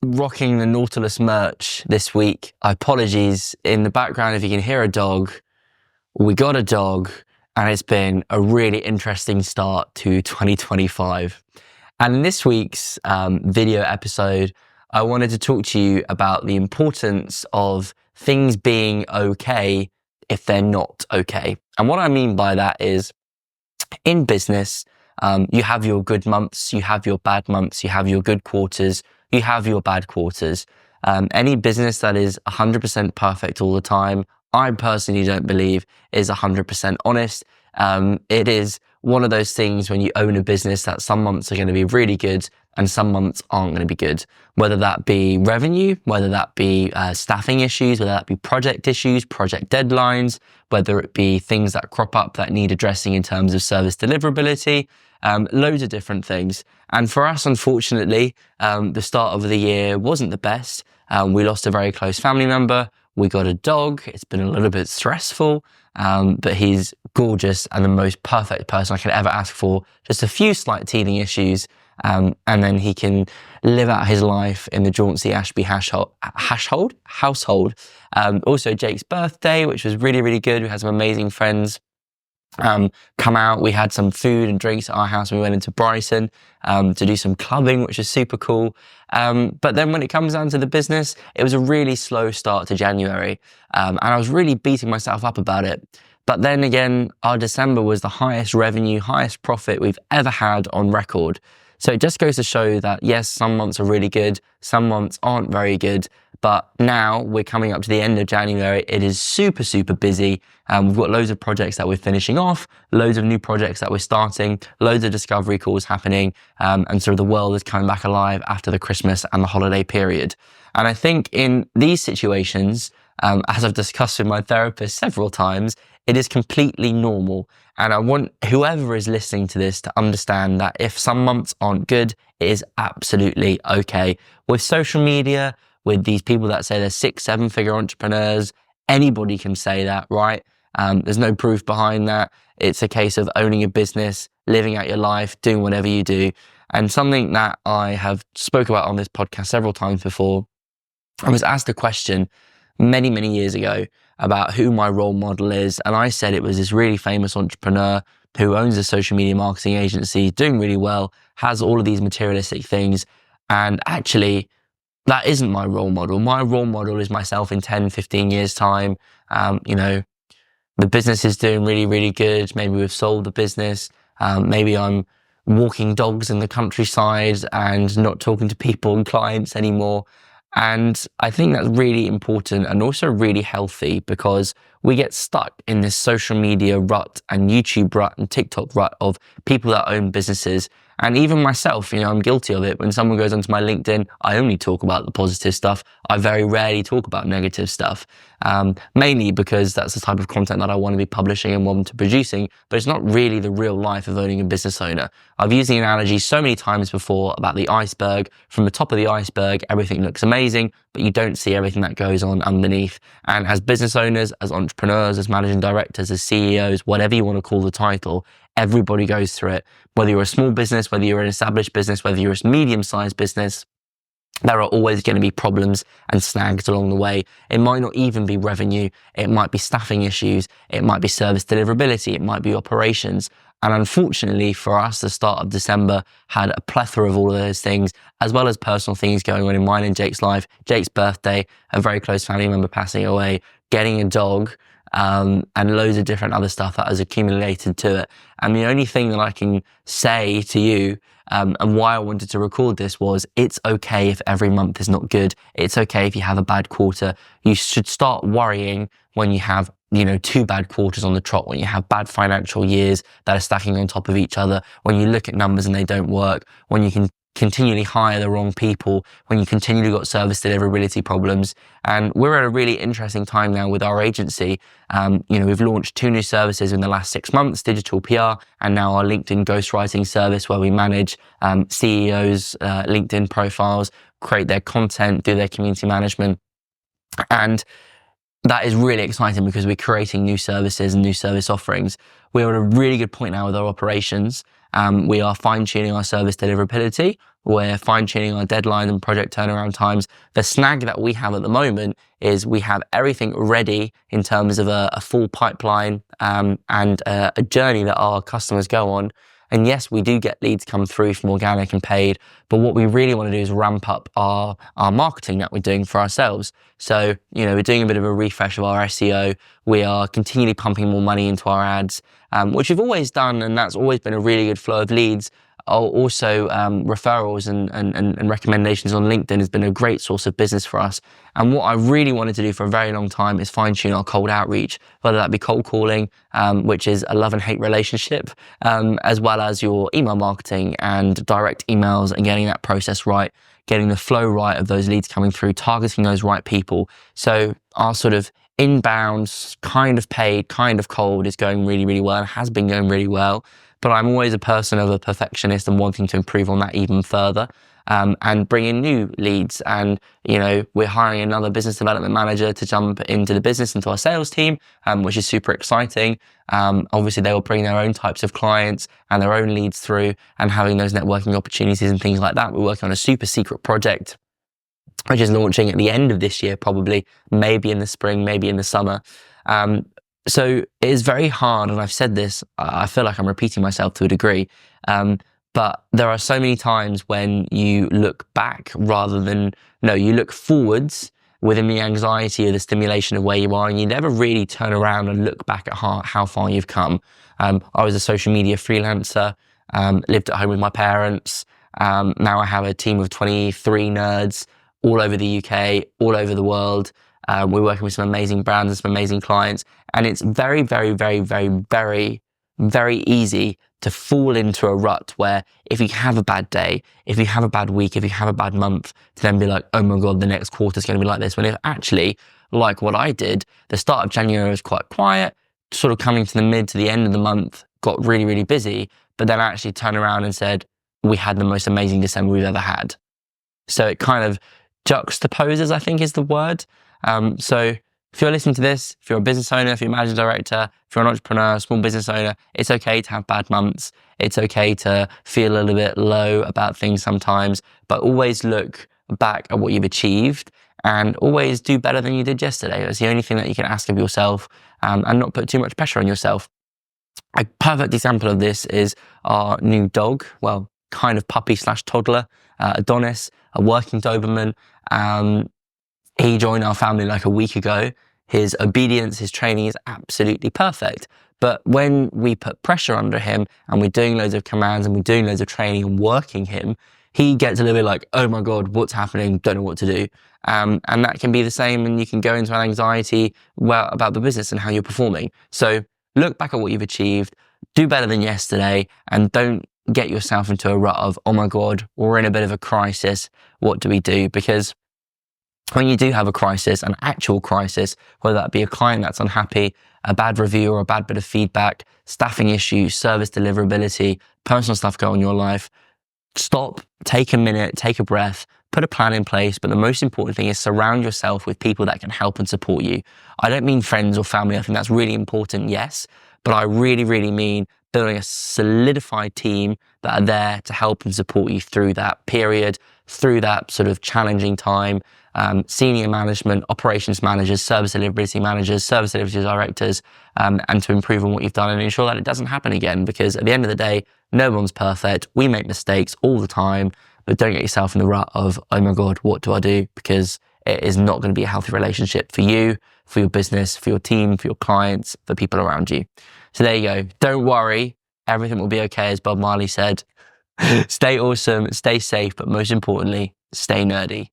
rocking the Nautilus merch this week. Apologies in the background if you can hear a dog. We got a dog and it's been a really interesting start to 2025. And in this week's video episode, I wanted to talk to you about the importance of things being okay if they're not okay. And what I mean by that is in business, you have your good months, you have your bad months, you have your good quarters, you have your bad quarters. Any business that is 100% perfect all the time, I personally don't believe is 100% honest. It is one of those things when you own a business that some months are going to be really good and some months aren't going to be good. Whether that be revenue, whether that be staffing issues, whether that be project issues, project deadlines, whether it be things that crop up that need addressing in terms of service deliverability, loads of different things. And for us, unfortunately, the start of the year wasn't the best. We lost a very close family member. We got a dog. It's been a little bit stressful, but he's gorgeous and the most perfect person I could ever ask for. Just a few slight teething issues, and then he can live out his life in the Jauncey household. Also Jake's birthday, which was really, really good. We had some amazing friends come out. We had some food and drinks at our house. We went into Brighton to do some clubbing, which is super cool. But then when it comes down to the business, it was a really slow start to January. And I was really beating myself up about it. But then again, our December was the highest revenue, highest profit we've ever had on record. So it just goes to show that, yes, some months are really good, some months aren't very good. But now we're coming up to the end of January. It is super, super busy. We've got loads of projects that we're finishing off, loads of new projects that we're starting, loads of discovery calls happening. And sort of the world is coming back alive after the Christmas and the holiday period. And I think in these situations, as I've discussed with my therapist several times, it is completely normal. And I want whoever is listening to this to understand that if some months aren't good, it is absolutely okay. With social media, with these people that say they're 6-7-figure entrepreneurs, anybody can say that, right? There's no proof behind that. It's a case of owning a business, living out your life, doing whatever you do. And something that I have spoke about on this podcast several times before, I was asked a question many, many years ago about who my role model is. And I said it was this really famous entrepreneur who owns a social media marketing agency, doing really well, has all of these materialistic things. And actually, that isn't my role model. My role model is myself in 10, 15 years time. The business is doing really, really good. Maybe we've sold the business. Maybe I'm walking dogs in the countryside and not talking to people and clients anymore. And I think that's really important and also really healthy because we get stuck in this social media rut and YouTube rut and TikTok rut of people that own businesses. And even myself, I'm guilty of it. When someone goes onto my LinkedIn, I only talk about the positive stuff. I very rarely talk about negative stuff, mainly because that's the type of content that I want to be publishing and want to be producing, but it's not really the real life of owning a business owner. I've used the analogy so many times before about the iceberg. From the top of the iceberg, everything looks amazing, but you don't see everything that goes on underneath. And as business owners, as entrepreneurs, as managing directors, as CEOs, whatever you want to call the title, everybody goes through it. Whether you're a small business, whether you're an established business, whether you're a medium-sized business, there are always going to be problems and snags along the way. It might not even be revenue. It might be staffing issues. It might be service deliverability. It might be operations. And unfortunately for us, the start of December had a plethora of all of those things, as well as personal things going on in mine and Jake's life. Jake's birthday, a very close family member passing away, getting a dog, and loads of different other stuff that has accumulated to it. And the only thing that I can say to you, and why I wanted to record this was, it's okay if every month is not good. It's okay if you have a bad quarter. You should start worrying when you have, 2 bad quarters on the trot, when you have bad financial years that are stacking on top of each other, when you look at numbers and they don't work, when you can continually hire the wrong people, when you continually got service deliverability problems. And we're at a really interesting time now with our agency. We've launched 2 new services in the last 6 months, digital PR, and now our LinkedIn ghostwriting service where we manage CEOs' LinkedIn profiles, create their content, do their community management. And that is really exciting because we're creating new services and new service offerings. We're at a really good point now with our operations. We are fine-tuning our service deliverability. We're fine-tuning our deadlines and project turnaround times. The snag that we have at the moment is we have everything ready in terms of a full pipeline and a journey that our customers go on. And yes, we do get leads come through from organic and paid, but what we really want to do is ramp up our marketing that we're doing for ourselves. So, we're doing a bit of a refresh of our SEO. We are continually pumping more money into our ads, which we've always done, and that's always been a really good flow of leads. Also, referrals and recommendations on LinkedIn has been a great source of business for us. And what I really wanted to do for a very long time is fine-tune our cold outreach, whether that be cold calling, which is a love and hate relationship, as well as your email marketing and direct emails and getting that process right, getting the flow right of those leads coming through, targeting those right people. So our sort of inbound, kind of paid, kind of cold is going really, really well and has been going really well. But I'm always a person of a perfectionist and wanting to improve on that even further and bring in new leads. And, we're hiring another business development manager to jump into the business, into our sales team, which is super exciting. Obviously, they will bring their own types of clients and their own leads through and having those networking opportunities and things like that. We're working on a super secret project, which is launching at the end of this year, probably, maybe in the spring, maybe in the summer. So it is very hard, and I've said this, I feel like I'm repeating myself to a degree, but there are so many times when you look back you look forwards within the anxiety or the stimulation of where you are, and you never really turn around and look back at how far you've come. I was a social media freelancer, lived at home with my parents. Now I have a team of 23 nerds all over the UK, all over the world. We're working with some amazing brands and some amazing clients. And it's very, very, very, very, very, very easy to fall into a rut where if you have a bad day, if you have a bad week, if you have a bad month, to then be like, oh my God, the next quarter is going to be like this. When if actually, like what I did, the start of January was quite quiet, sort of coming to the mid to the end of the month, got really, really busy, but then actually turned around and said, we had the most amazing December we've ever had. So it kind of juxtaposes, I think is the word. So if you're listening to this, if you're a business owner, if you're a managing director, if you're an entrepreneur, a small business owner, it's okay to have bad months. It's okay to feel a little bit low about things sometimes, but always look back at what you've achieved and always do better than you did yesterday. That's the only thing that you can ask of yourself and not put too much pressure on yourself. A perfect example of this is our new dog, well, kind of puppy / toddler, Adonis, a working Doberman. He joined our family like a week ago. His obedience, his training is absolutely perfect. But when we put pressure under him and we're doing loads of commands and we're doing loads of training and working him, he gets a little bit like, oh my God, what's happening? Don't know what to do. And that can be the same, and you can go into an anxiety about the business and how you're performing. So look back at what you've achieved, do better than yesterday, and don't get yourself into a rut of, oh my God, we're in a bit of a crisis. What do we do? Because when you do have a crisis, an actual crisis, whether that be a client that's unhappy, a bad review or a bad bit of feedback, staffing issues, service deliverability, personal stuff going on in your life, stop, take a minute, take a breath, put a plan in place. But the most important thing is surround yourself with people that can help and support you. I don't mean friends or family. I think that's really important, yes. But I really, really mean building a solidified team that are there to help and support you through that period, through that sort of challenging time. Senior management, operations managers, service deliverability managers, service delivery directors, and to improve on what you've done and ensure that it doesn't happen again. Because at the end of the day, no one's perfect. We make mistakes all the time, but don't get yourself in the rut of, oh my God, what do I do? Because it is not going to be a healthy relationship for you, for your business, for your team, for your clients, for people around you. So there you go. Don't worry. Everything will be okay, as Bob Marley said. Stay awesome, stay safe, but most importantly, stay nerdy.